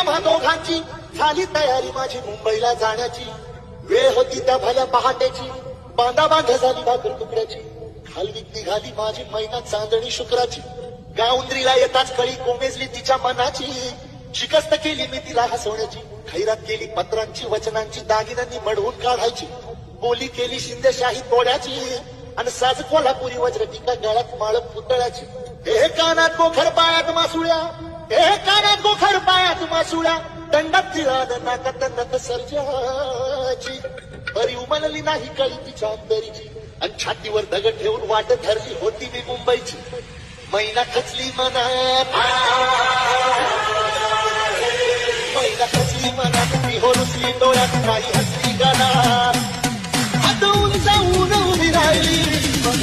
आम्हा दोघांची झाली तयारी माझी मुंबईला जाण्याची. वेळ होती त्या भल्या पहाटेची, बांधा बांधा झाली भाकर तुकड्याची. हलवीत निघाली माझी मैना चांदणी शुक्राची. गावंद्रीला येताच कळी कोमेजली तिच्या मनाची. शिकस्त केली मी तिला हसवण्याची. खैरात केली पत्रांची वचनांची, दागिन्यांनी मडवून काढायची. बोली केली शिंदेशाही तोड्याची, आणि साज कोल्हापुरी वज्रटिका गळ्यात माळ पुतळ्याची. हे कानात गोखर पायात मासुळ्या, हे कानात गोखर पायात मासुळ्या, दंडात तिळाद नाकात नथ सर्जाची. बरी उमलली नाही कळी तिच्या अंतरीची, आणि छातीवर दगड ठेवून वाट धरली होती मी मुंबईची. मैना खचली मनात, मैना खचली मनात, ती होरुसली डोळ्यात काही हसली गाणार. हात उंचावून उभी राहिली, मग